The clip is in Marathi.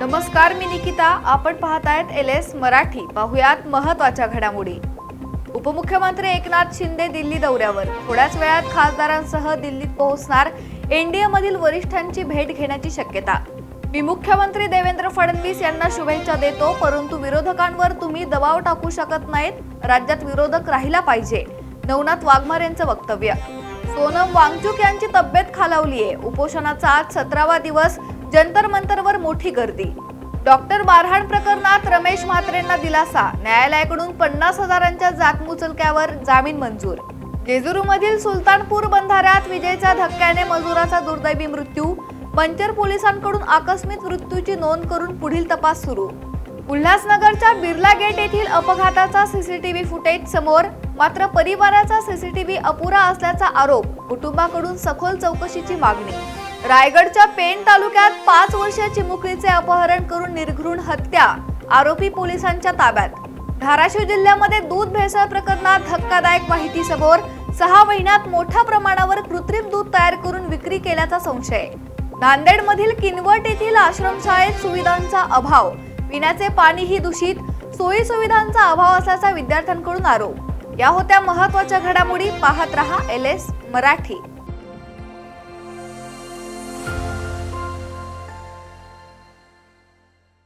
नमस्कार, मी निकिता. आपण पाहत आहेत LS मराठी. पाहुयात महत्त्वाच्या घडामोडी. उपमुख्यमंत्री एकनाथ शिंदे दिल्ली दौऱ्यावर. थोड्याच वेळात खासदारांसह दिल्लीत पोहोचणार. एनडीए मधील वरिष्ठांची भेट घेण्याची शक्यता. मी मुख्यमंत्री देवेंद्र फडणवीस यांना शुभेच्छा देतो, परंतु विरोधकांवर तुम्ही दबाव टाकू शकत नाहीत. राज्यात विरोधक राहिला पाहिजे. नवनाथ वाघमार यांचं वक्तव्य. सोनम वांगचुक यांची तब्येत खालावलीये. उपोषणाचा आज 17वा दिवस. जंतर मंतरवर मोठी गर्दी. डॉक्टर मारहाण प्रकरणात रमेश म्हात्रेंना दिलासा. न्यायालयाकडून 50,000च्या जातमुचलक्यावर जामीन मंजूर. जेजुरीमधील सुलतानपूर बंधाऱ्यात विजेच्या धक्क्याने मजुराचा दुर्दैवी मृत्यू. मंचर पोलिसांकडून आकस्मिक मृत्यूची नोंद करून पुढील तपास सुरू. उल्हासनगरच्या बिर्ला गेट येथील अपघाताचा सीसीटीव्ही फुटेज समोर. मात्र परिवाराचा सीसीटीव्ही अपुरा असल्याचा आरोप. कुटुंबाकडून सखोल चौकशीची मागणी. रायगडच्या पेण तालुक्यात 5 वर्षीय चिमुकलीचे अपहरण करून निर्घृण हत्या. आरोपी पोलिसांच्या ताब्यात. धाराशिव जिल्ह्यामध्ये दूध भेसळ प्रकरणात धक्कादायक माहिती समोर. 6 महिन्यात मोठ्या प्रमाणावर कृत्रिम दूध तयार करून विक्री केल्याचा संशय. नांदेडमधील किनवट येथील आश्रमशाळेत सुविधांचा अभाव. पिण्याचे पाणीही दूषित. सोयी सुविधांचा अभाव असल्याचा विद्यार्थ्यांकडून आरोप. या होत्या महत्त्वाच्या घडामोडी. पाहत रहा LS मराठी.